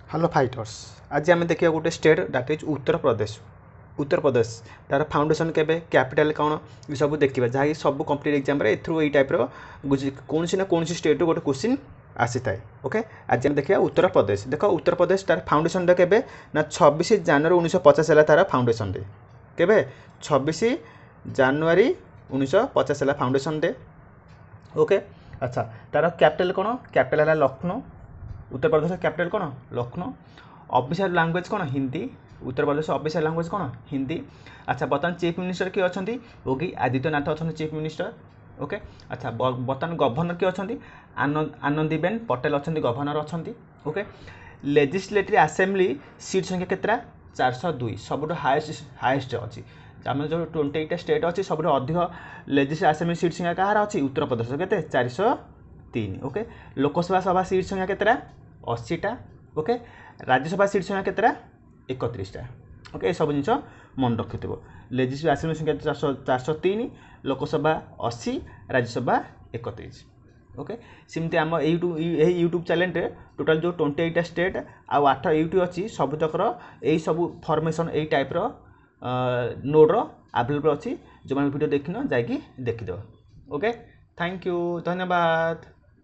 Hello fighters. आज आम देखिए गोटे state that is Uttar Pradesh तार फाउंडेशन केबे कैपिटल कौन ये सब देखिए जहाँ सब कंप्लीट एग्जाम यही टाइप कौन ना कौन स्टेट गोटे क्वेश्चन आसी थाए। ओके आज आम देखिए उत्तर प्रदेश। देख उत्तर प्रदेश तार फाउंडेशन डे केबे ना 26 जनवरी 1950 है तार फाउंडेशन डे केबे 26 जनवरी 1950 है फाउंडेशन डे। ओके अच्छा तार कैपिटल कौन कैपिटल है लखनऊ। उत्तर प्रदेश कैपिटल कौन लखनऊ। ऑफिशियल लैंग्वेज कौन हिंदी। उत्तर प्रदेश ऑफिशियल लैंग्वेज कौन हिंदी। अच्छा बर्तमान चीफ मिनिस्टर किए अच्छा योगी आदित्यनाथ अच्छा चीफ मिनिस्टर। ओके अच्छा बर्तमान गवर्नर किए अच्छा आनंदीबेन पटेल अच्छा गवर्नर अच्छा। ओके लेजिस्लेटिव असेंबली सीट संख्या केतरा 402 सब हाएस्ट अच्छी आम जो 28 स्टेट अच्छी सब अधिक लेजिस्लेटिव असेंबली सीट संख्या कहार अच्छी उत्तर प्रदेश के 403। ओके लोकसभा सभा सीट संख्या केतरा 80टा। ओके राज्यसभा सीट संख्या केतरा 31टा। ओके सब जिन मन रखि लेजिस्लेटिव असेंबली संख्या 403 लोकसभा 80 राज्यसभा 31। ओके सेमती आम यूट्यूब चैनल टोटाल जो 28टा स्टेट आउ 8 यूट्यूब अच्छी सबुतकर यही सब फॉर्मेशन यही टाइप्र नोड्र आवेलेबल अच्छी जो मैंने वीडियो देखिन जाकि देखिदेव। ओके थैंक यू धन्यवाद।